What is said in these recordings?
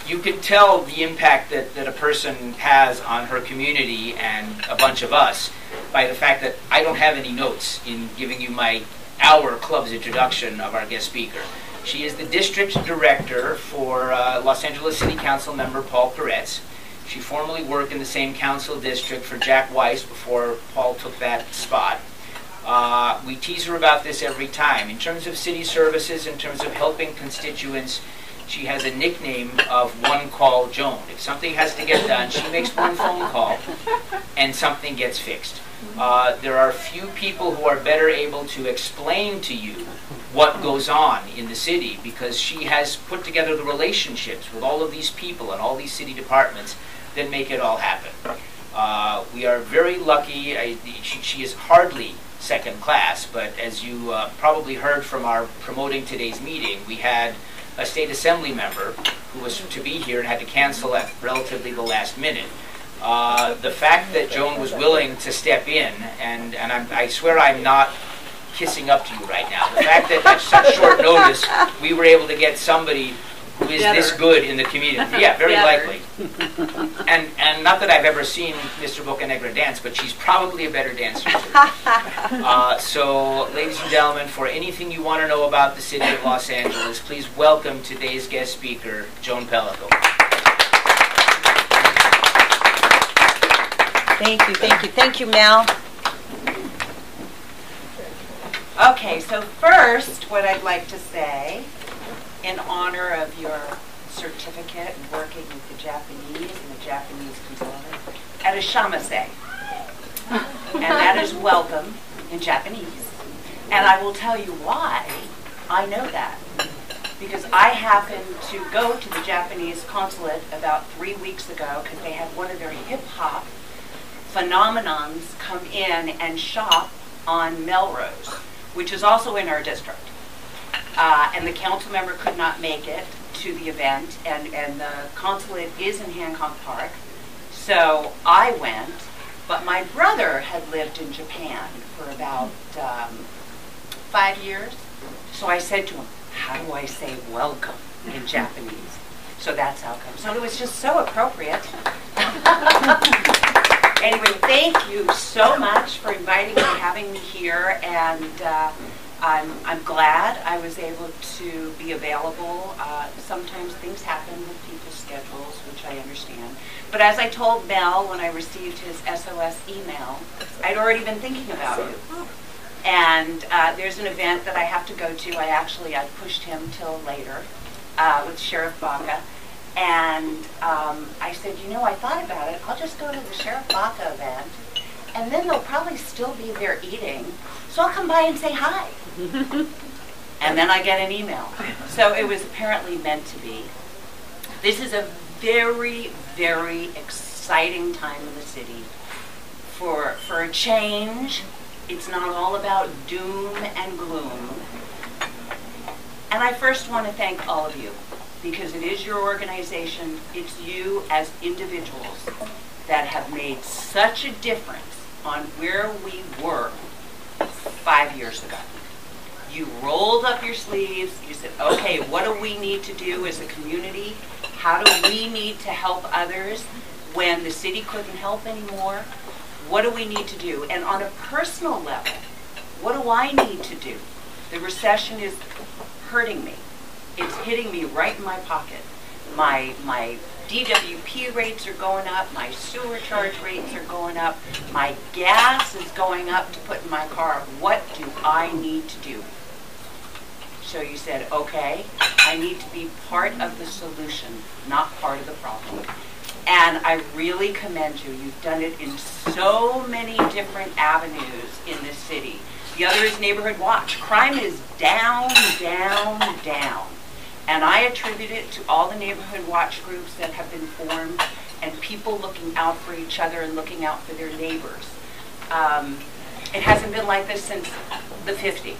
you can tell the impact that a person has on her community and a bunch of us by the fact that I don't have any notes in giving you our club's introduction of our guest speaker. She is the district director for Los Angeles City Council member Paul Peretz. She formerly worked in the same council district for Jack Weiss before Paul took that spot. We tease her about this every time. In terms of city services, in terms of helping constituents, she has a nickname of One Call Joan. If something has to get done, she makes one phone call and something gets fixed. There are few people who are better able to explain to you what goes on in the city because she has put together the relationships with all of these people and all these city departments that make it all happen. We are very lucky. She is hardly second class, but as you probably heard from our promoting today's meeting, we had a state assembly member who was to be here and had to cancel at relatively the last minute. The fact that Joan was willing to step in, and I swear I'm not kissing up to you right now, the fact that at such short notice we were able to get somebody who is this good in the community. Yeah, very likely. And not that I've ever seen Mr. Bocanegra dance, but she's probably a better dancer too. So, ladies and gentlemen, for anything you want to know about the city of Los Angeles, please welcome today's guest speaker, Joan Pelico. Thank you, thank you. Thank you, Mel. Okay, so first, what I'd like to say, in honor of your certificate and working with the Japanese and the Japanese consultant, Arashamase. And that is welcome in Japanese. And I will tell you why I know that. Because I happened to go to the Japanese consulate about 3 weeks ago because they had one of their hip-hop phenomenons come in and shop on Melrose, which is also in our district. And the council member could not make it to the event, and the consulate is in Hancock Park. So I went, but my brother had lived in Japan for about 5 years. So I said to him, how do I say welcome in Japanese? So that's how it comes. So it was just so appropriate. Anyway, thank you so much for inviting me, having me here, and I'm glad I was able to be available. Sometimes things happen with people's schedules, which I understand. But as I told Mel when I received his SOS email, I'd already been thinking about you. And there's an event that I have to go to. I pushed him till later with Sheriff Baca. And I said, you know, I thought about it. I'll just go to the Sheriff Baca event, and then they'll probably still be there eating. So I'll come by and say hi. And then I get an email. So it was apparently meant to be. This is a very, very exciting time in the city. For a change, it's not all about doom and gloom. And I first want to thank all of you, because it is your organization, it's you as individuals that have made such a difference on where we were 5 years ago. You rolled up your sleeves, you said, okay, what do we need to do as a community? How do we need to help others when the city couldn't help anymore? What do we need to do? And on a personal level, what do I need to do? The recession is hurting me. It's hitting me right in my pocket. My DWP rates are going up, my sewer charge rates are going up, my gas is going up to put in my car. What do I need to do? So you said, okay, I need to be part of the solution, not part of the problem. And I really commend you. You've done it in so many different avenues in this city. The other is Neighborhood Watch. Crime is down, down, down. And I attribute it to all the Neighborhood Watch groups that have been formed and people looking out for each other and looking out for their neighbors. It hasn't been like this since the 50s,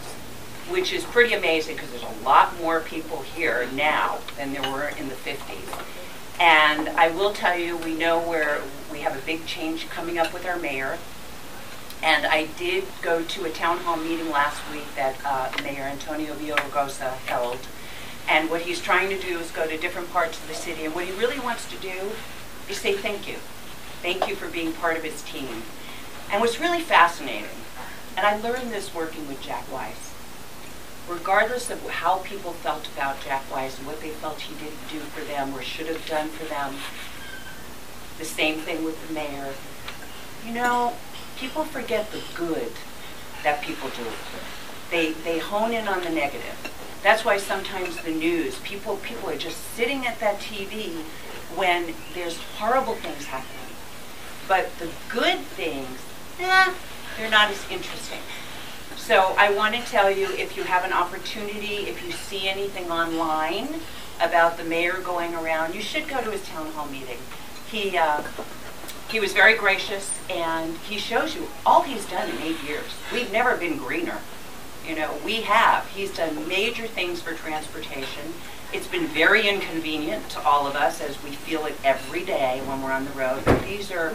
which is pretty amazing because there's a lot more people here now than there were in the 50s. And I will tell you, we know where we have a big change coming up with our mayor. And I did go to a town hall meeting last week that Mayor Antonio Villaraigosa held. And what he's trying to do is go to different parts of the city. And what he really wants to do is say thank you. Thank you for being part of his team. And what's really fascinating, and I learned this working with Jack Weiss, regardless of how people felt about Jack Weiss and what they felt he didn't do for them or should have done for them, the same thing with the mayor. You know, people forget the good that people do. They hone in on the negative. That's why sometimes the news, people are just sitting at that TV when there's horrible things happening. But the good things, they're not as interesting. So I want to tell you, if you have an opportunity, if you see anything online about the mayor going around, you should go to his town hall meeting. He was very gracious, and he shows you all he's done in 8 years. We've never been greener. You know, we have. He's done major things for transportation. It's been very inconvenient to all of us, as we feel it every day when we're on the road. But these are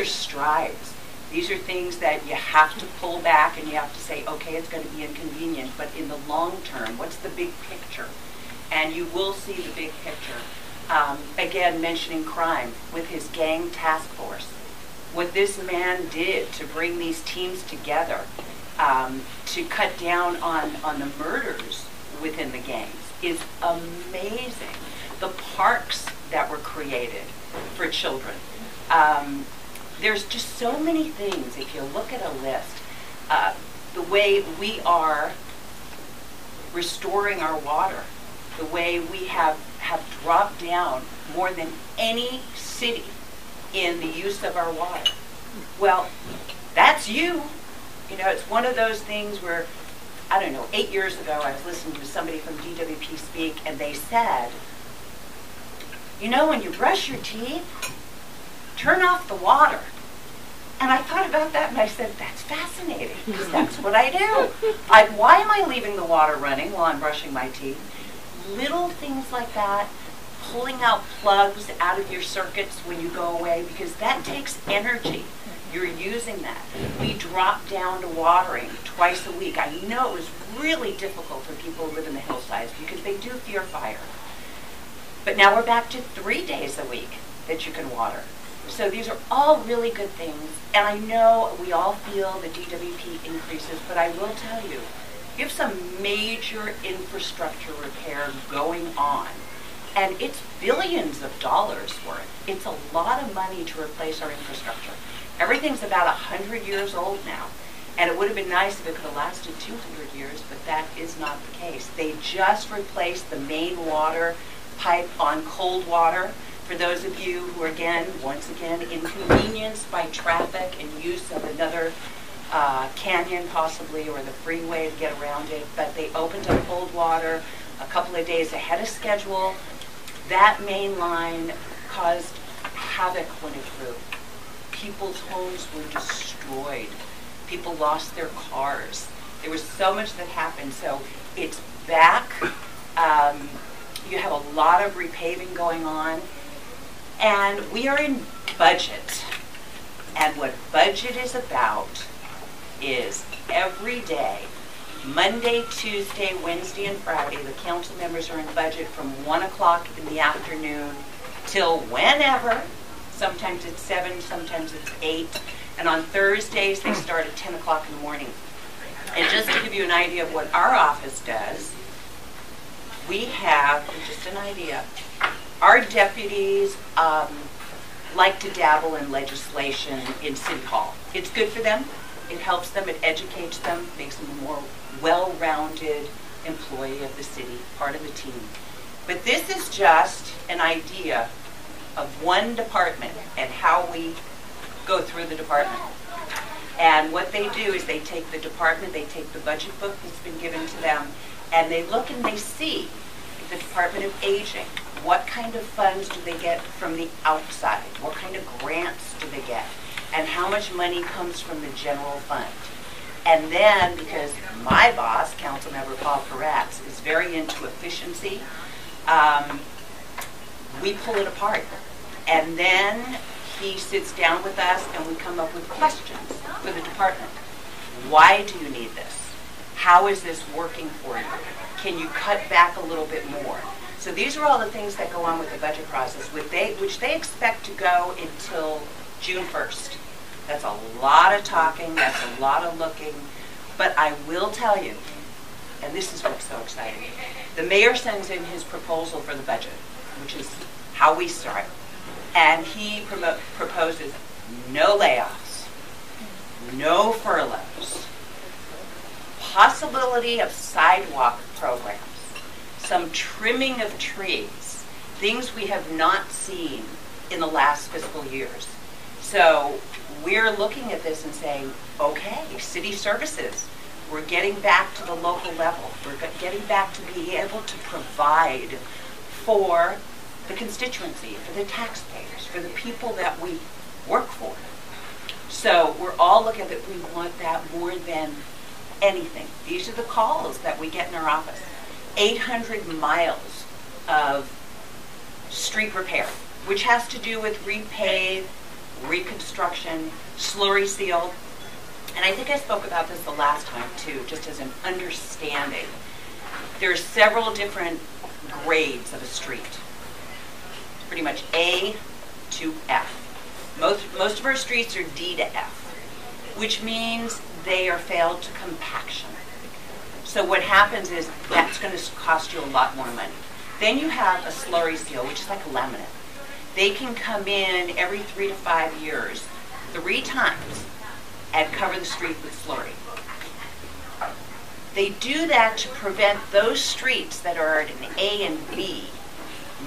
strides. These are things that you have to pull back and you have to say, okay, it's going to be inconvenient, but in the long term, what's the big picture? And you will see the big picture. Again, mentioning crime with his gang task force. What this man did to bring these teams together, to cut down on the murders within the gangs is amazing. The parks that were created for children. There's just so many things, if you look at a list, the way we are restoring our water, the way we have dropped down more than any city in the use of our water. Well, that's you. You know, it's one of those things where, I don't know, 8 years ago I was listening to somebody from DWP speak, and they said, you know, when you brush your teeth, turn off the water. And I thought about that and I said, that's fascinating, because that's what I do. Why am I leaving the water running while I'm brushing my teeth? Little things like that, pulling out plugs out of your circuits when you go away, because that takes energy. You're using that. We dropped down to watering twice a week. I know it was really difficult for people who live in the hillsides because they do fear fire. But now we're back to 3 days a week that you can water. So these are all really good things. And I know we all feel the DWP increases, but I will tell you, you have some major infrastructure repair going on. And it's billions of dollars worth. It's a lot of money to replace our infrastructure. Everything's about 100 years old now. And it would have been nice if it could have lasted 200 years, but that is not the case. They just replaced the main water pipe on cold water. For those of you who are, once again, inconvenienced by traffic and use of another canyon possibly, or the freeway to get around it, but they opened up cold water a couple of days ahead of schedule. That main line caused havoc when it grew. People's homes were destroyed. People lost their cars. There was so much that happened. So it's back. You have a lot of repaving going on. And we are in budget. And what budget is about is every day, Monday, Tuesday, Wednesday, and Friday, the council members are in budget from 1 o'clock in the afternoon till whenever. Sometimes it's 7, sometimes it's 8. And on Thursdays, they start at 10 o'clock in the morning. And just to give you an idea of what our office does, we have, just an idea, our deputies like to dabble in legislation in City Hall. It's good for them. It helps them. It educates them, makes them a more well-rounded employee of the city, part of the team. But this is just an idea of one department and how we go through the department. And what they do is they take the department, they take the budget book that's been given to them, and they look and they see the Department of Aging. What kind of funds do they get from the outside? What kind of grants do they get? And how much money comes from the general fund? And then, because my boss, Councilmember Paul Peretz, is very into efficiency, we pull it apart. And then he sits down with us and we come up with questions for the department. Why do you need this? How is this working for you? Can you cut back a little bit more? So these are all the things that go on with the budget process, which they expect to go until June 1st. That's a lot of talking, that's a lot of looking, but I will tell you, and this is what's so exciting, the mayor sends in his proposal for the budget, which is how we start, and he proposes no layoffs, no furloughs, possibility of sidewalk programs, some trimming of trees, things we have not seen in the last fiscal years. So we're looking at this and saying, okay, city services, we're getting back to the local level. We're getting back to being able to provide for the constituency, for the taxpayers, for the people that we work for. So we're all looking at that. We want that more than anything. These are the calls that we get in our office. 800 miles of street repair, which has to do with repave, reconstruction, slurry seal. And I think I spoke about this the last time too, just as an understanding. There are several different grades of a street. Pretty much A to F. Most of our streets are D to F, which means they are failed to compaction. So what happens is that's going to cost you a lot more money. Then you have a slurry seal, which is like a laminate. They can come in every 3 to 5 years, 3 times, and cover the street with slurry. They do that to prevent those streets that are at an A and B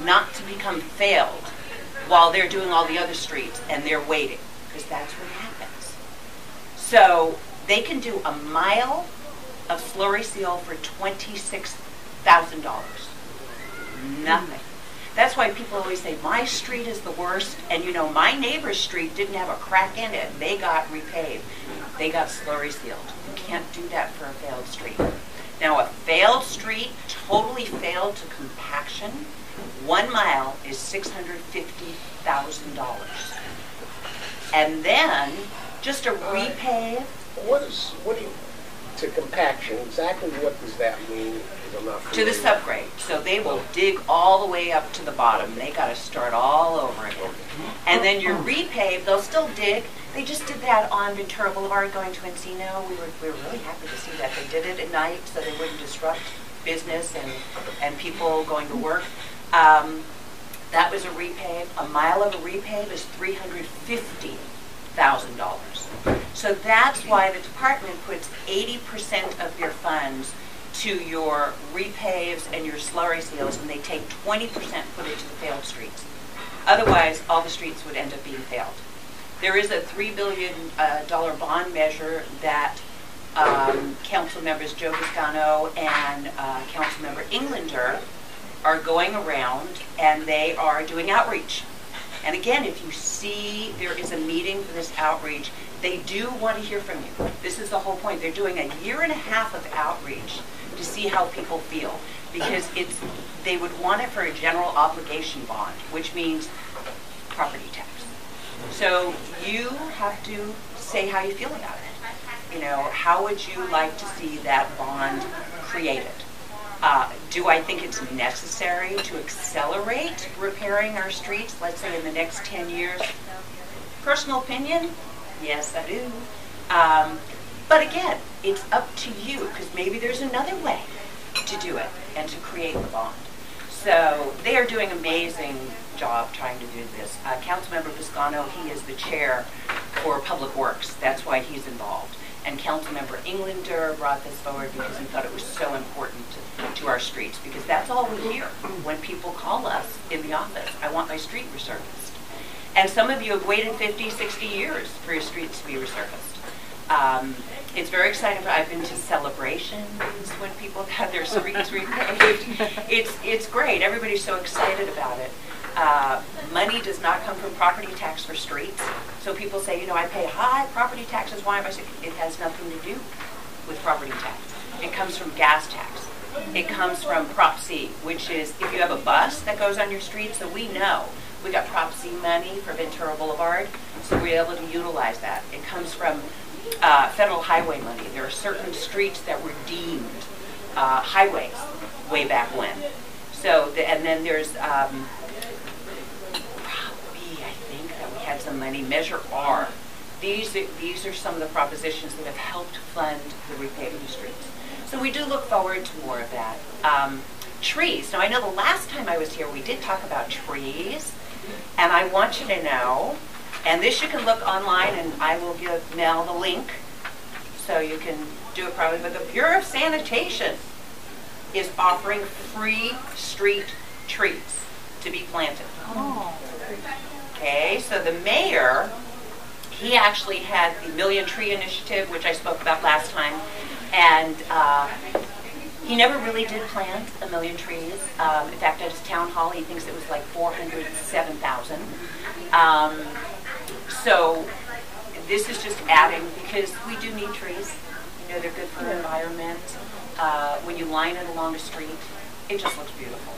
not to become failed while they're doing all the other streets and they're waiting, because that's what happens. So they can do a mile of slurry seal for $26,000. Nothing. That's why people always say, my street is the worst, and you know, my neighbor's street didn't have a crack in it. They got repaved. They got slurry sealed. You can't do that for a failed street. Now, a failed street, totally failed to compaction, 1 mile is $650,000. And then, just a repave. To compaction, exactly what does that mean? I'm not to the subgrade. So they will dig all the way up to the bottom. They got to start all over again. And then your repave, they'll still dig. They just did that on Ventura Boulevard going to Encino. We were really happy to see that. They did it at night so they wouldn't disrupt business and people going to work. That was a repave. A mile of a repave is $350,000. So that's why the department puts 80% of your funds to your repaves and your slurry seals, and they take 20%, put it to the failed streets. Otherwise, all the streets would end up being failed. There is a $3 billion bond measure that Council members Joe Biscano and Council member Englander are going around, and they are doing outreach. And again, if you see there is a meeting for this outreach, they do want to hear from you. This is the whole point. They're doing 1.5 years of outreach to see how people feel, because they would want it for a general obligation bond, which means property tax. So you have to say how you feel about it. You know, how would you like to see that bond created? Do I think it's necessary to accelerate repairing our streets, let's say in the next 10 years? Personal opinion? Yes, I do. But again, it's up to you, because maybe there's another way to do it and to create the bond. So they are doing an amazing job trying to do this. Councilmember Biscano, he is the chair for Public Works. That's why he's involved. And Councilmember Englander brought this forward because he thought it was so important to our streets, because that's all we hear when people call us in the office. I want my street resurfaced. And some of you have waited 50, 60 years for your streets to be resurfaced. It's very exciting. I've been to celebrations when people have had their streets repaved. It's great. Everybody's so excited about it. Money does not come from property tax for streets. So people say, you know, I pay high property taxes. Why am I saying? It has nothing to do with property tax. It comes from gas tax. It comes from Prop C, which is if you have a bus that goes on your street, so we know we got Prop C money for Ventura Boulevard, so we're able to utilize that. It comes from federal highway money. There are certain streets that were deemed highways way back when. So, and then there's probably, I think that we had some money, Measure R. These are some of the propositions that have helped fund the repaving of streets. So we do look forward to more of that. Trees. Now I know the last time I was here we did talk about trees, and I want you to know, and this you can look online, and I will give Mel the link so you can do it probably, but the Bureau of Sanitation is offering free street trees to be planted. Oh. Okay, so the mayor, he actually had the Million Tree Initiative, which I spoke about last time, and he never really did plant 1 million trees. In fact, at his town hall, he thinks it was like 407,000. So this is just adding, because we do need trees. You know, they're good for the environment. When you line it along a street, it just looks beautiful.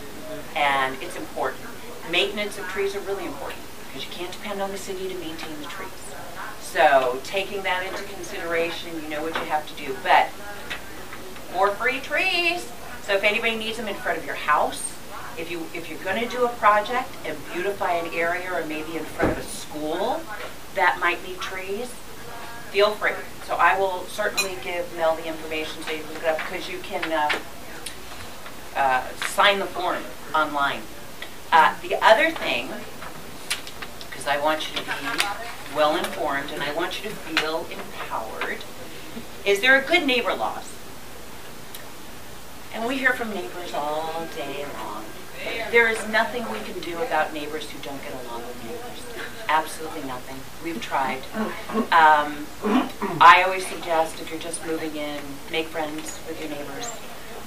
And it's important. Maintenance of trees are really important, because you can't depend on the city to maintain the trees. So taking that into consideration, you know what you have to do. But more free trees. So if anybody needs them in front of your house, if you're going to do a project and beautify an area, or maybe in front of a school that might need trees, feel free. So I will certainly give Mel the information so you can look it up, because you can sign the form online. The other thing, because I want you to be well informed and I want you to feel empowered, is there are good neighbor laws. And we hear from neighbors all day long. There is nothing we can do about neighbors who don't get along with neighbors. Absolutely nothing. We've tried. I always suggest, if you're just moving in, make friends with your neighbors.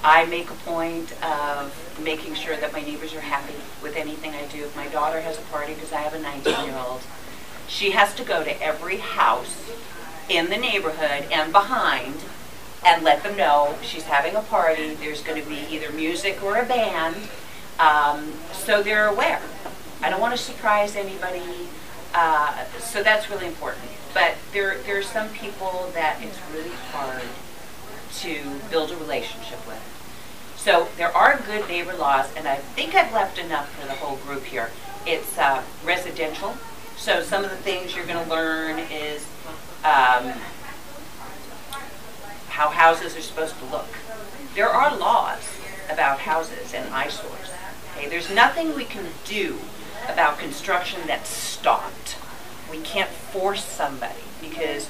I make a point of making sure that my neighbors are happy with anything I do. If my daughter has a party, because I have a 19-year-old, she has to go to every house in the neighborhood and behind and let them know she's having a party. There's going to be either music or a band, so they're aware. I don't want to surprise anybody, so that's really important. But there are some people that it's really hard to build a relationship with. So there are good neighbor laws, and I think I've left enough for the whole group here. It's residential. So some of the things you're going to learn is how houses are supposed to look. There are laws about houses and eyesores. Okay? There's nothing we can do about construction that's stopped. We can't force somebody, because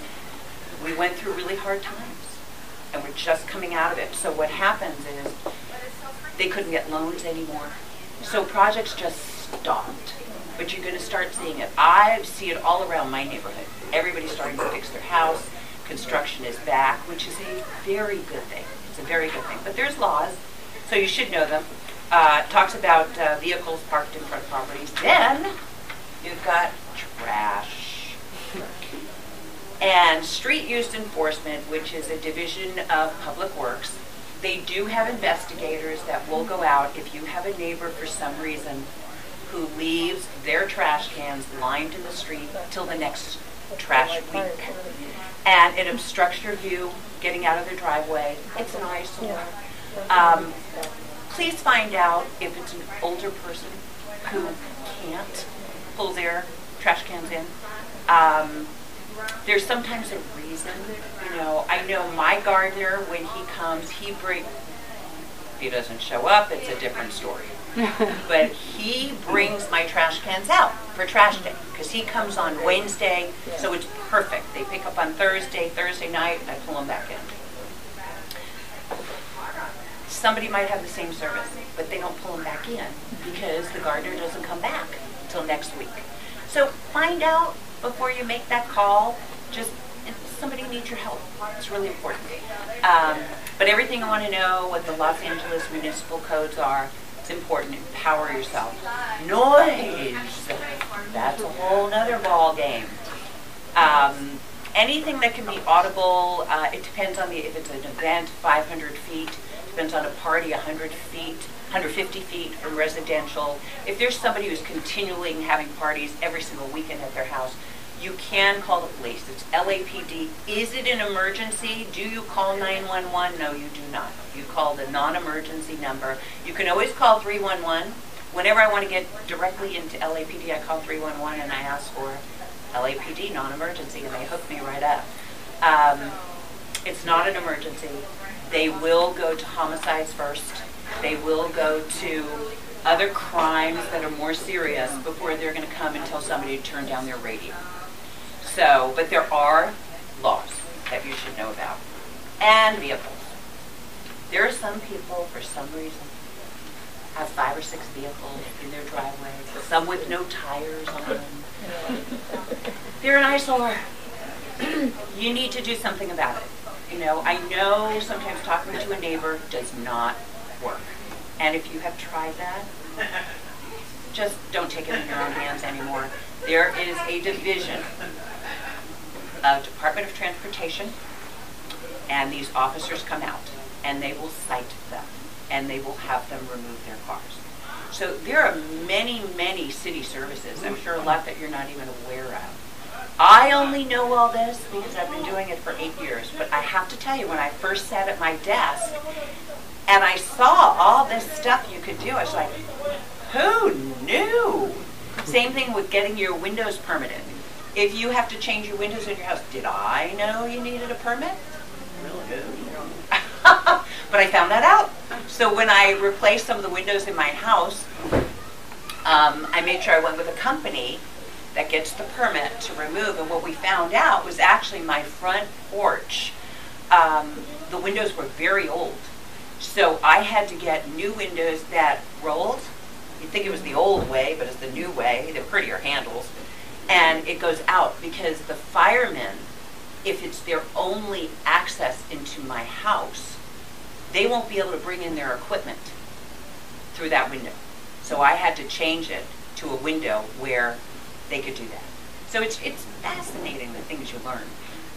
we went through really hard times and we're just coming out of it. So what happens is they couldn't get loans anymore. So projects just stopped. But you're going to start seeing it. I see it all around my neighborhood. Everybody's starting to fix their house. Construction is back, which is a very good thing. It's a very good thing. But there's laws, so you should know them. It talks about vehicles parked in front of properties. Then you've got trash. And street use enforcement, which is a division of Public Works. They do have investigators that will go out if you have a neighbor for some reason who leaves their trash cans lined in the street till the next trash week. And it obstructs your view getting out of their driveway. It's an eyesore. Please find out if it's an older person who can't pull their trash cans in. There's sometimes a reason. You know, I know my gardener, when he comes, if he doesn't show up, it's a different story. But he brings my trash cans out for trash day, because he comes on Wednesday, so it's perfect. They pick up on Thursday night, I pull them back in. Somebody might have the same service, but they don't pull them back in because the gardener doesn't come back until next week. So find out before you make that call. Just, if somebody needs your help, it's really important. But everything you want to know, what the Los Angeles municipal codes are, it's important. Empower yourself. Noise, that's a whole nother ball game. Anything that can be audible, it depends on if it's an event, 500 feet, depends on a party, 100 feet, 150 feet from residential. If there's somebody who's continually having parties every single weekend at their house, you can call the police. It's LAPD. Is it an emergency? Do you call 911? No, you do not. You call the non-emergency number. You can always call 311. Whenever I want to get directly into LAPD, I call 311 and I ask for LAPD, non-emergency, and they hook me right up. It's not an emergency. They will go to homicides first. They will go to other crimes that are more serious before they're going to come and tell somebody to turn down their radio. So, but there are laws that you should know about. And vehicles. There are some people, for some reason, have 5 or 6 vehicles in their driveway, some with no tires on them. They're an eyesore. You need to do something about it. You know, I know sometimes talking to a neighbor does not work. And if you have tried that, just don't take it in your own hands anymore. There is a division of Department of Transportation, and these officers come out, and they will cite them, and they will have them remove their cars. So there are many, many city services. I'm sure a lot that you're not even aware of. I only know all this because I've been doing it for 8 years, but I have to tell you, when I first sat at my desk and I saw all this stuff you could do, I was like, who knew? Same thing with getting your windows permitted. If you have to change your windows in your house, did I know you needed a permit? Really? But I found that out. So when I replaced some of the windows in my house, I made sure I went with a company that gets the permit to remove. And what we found out was actually my front porch, the windows were very old. So I had to get new windows that rolled. You'd think it was the old way, but it's the new way. They're prettier handles. And it goes out because the firemen, if it's their only access into my house, they won't be able to bring in their equipment through that window. So I had to change it to a window where they could do that. So it's fascinating the things you learn.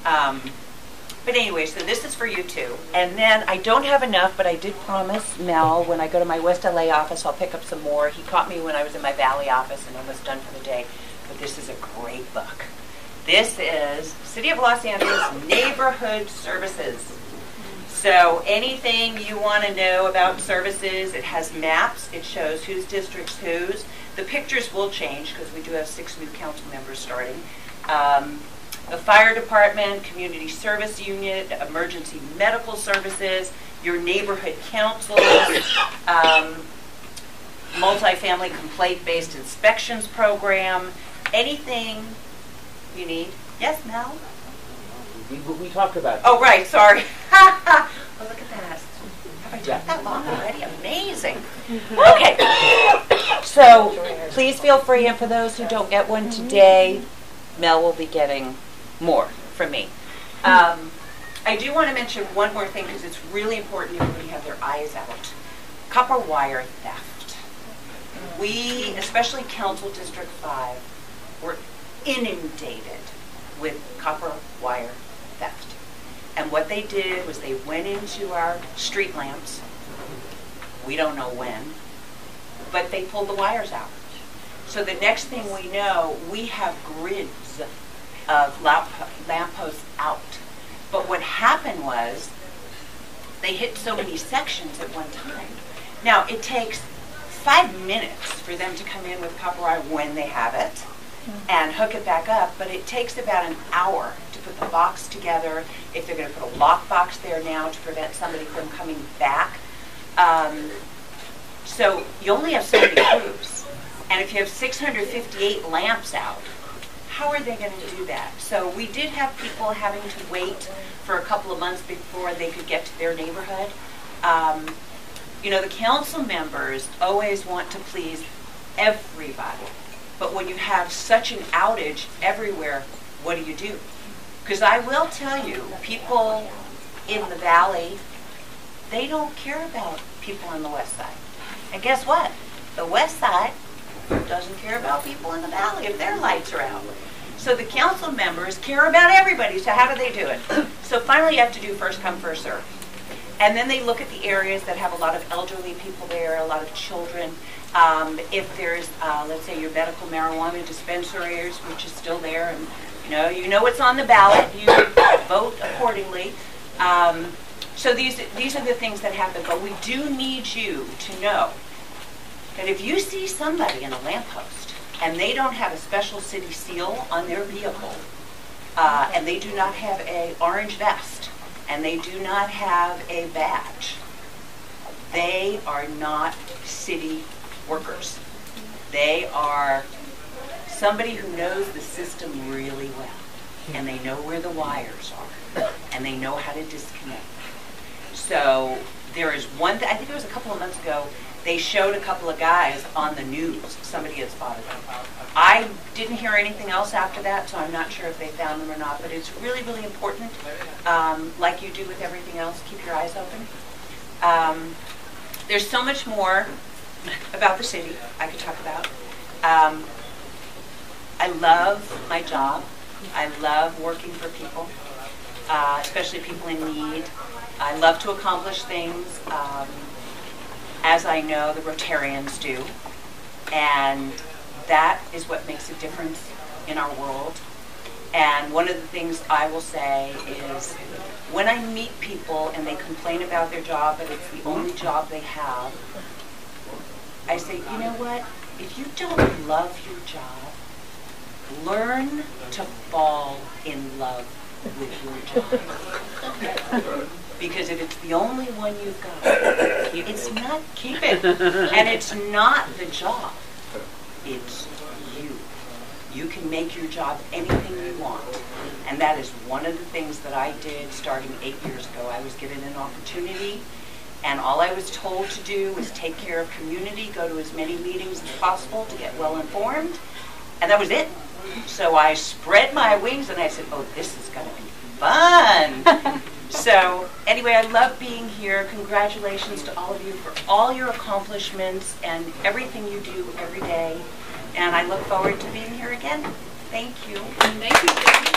But anyway, so this is for you too. And then I don't have enough, but I did promise Mel when I go to my West LA office, I'll pick up some more. He caught me when I was in my Valley office and almost done for the day. But this is a great book. This is City of Los Angeles Neighborhood Services. So anything you want to know about services, it has maps. It shows whose district's whose. The pictures will change because we do have 6 new council members starting. The fire department, community service unit, emergency medical services, your neighborhood councils, multifamily complaint-based inspections program, anything you need. Yes, Mel? We talked about it. Oh, right, sorry. Oh, look at that. Have I talked that long already? Amazing. Okay. So please feel free, and for those who don't get one today, Mel will be getting more from me. I do want to mention one more thing because it's really important everybody have their eyes out. Copper wire theft. We, especially Council District 5, were inundated with copper wire theft. And what they did was they went into our street lamps. We don't know when, but they pulled the wires out. So the next thing we know, we have grids of lampposts out. But what happened was they hit so many sections at one time. Now, it takes 5 minutes for them to come in with copper wire when they have it and hook it back up, but it takes about an hour to put the box together, if they're going to put a lock box there now to prevent somebody from coming back. So you only have so many crews. And if you have 658 lamps out, how are they going to do that? So we did have people having to wait for a couple of months before they could get to their neighborhood. You know, the council members always want to please everybody. But when you have such an outage everywhere, what do? Because I will tell you, people in the valley, they don't care about people on the west side. And guess what? The west side doesn't care about people in the valley if their lights are out. So the council members care about everybody. So how do they do it? So finally you have to do first come, first serve. And then they look at the areas that have a lot of elderly people there, a lot of children. If there's, let's say, your medical marijuana dispensaries, which is still there, and you know what's on the ballot, you vote accordingly. So these are the things that happen, but we do need you to know that if you see somebody in a lamppost and they don't have a special city seal on their vehicle, and they do not have an orange vest, and they do not have a badge, they are not city workers. They are somebody who knows the system really well, and they know where the wires are, and they know how to disconnect. So there is one, I think it was a couple of months ago, they showed a couple of guys on the news. Somebody had spotted them. I didn't hear anything else after that, so I'm not sure if they found them or not, but it's really, really important, like you do with everything else, keep your eyes open. There's so much more about the city I could talk about. I love my job. I love working for people, especially people in need. I love to accomplish things, as I know the Rotarians do, and that is what makes a difference in our world. And one of the things I will say is, when I meet people and they complain about their job, but it's the only job they have, I say, you know what? If you don't love your job, learn to fall in love with your job. Because if it's the only one you've got, it's not, keep it. And it's not the job. It's you. You can make your job anything you want. And that is one of the things that I did starting 8 years ago. I was given an opportunity, and all I was told to do was take care of community, go to as many meetings as possible to get well informed, and that was it. So I spread my wings and I said, oh, this is going to be fun. So anyway, I love being here. Congratulations to all of you for all your accomplishments and everything you do every day. And I look forward to being here again. Thank you. Thank you.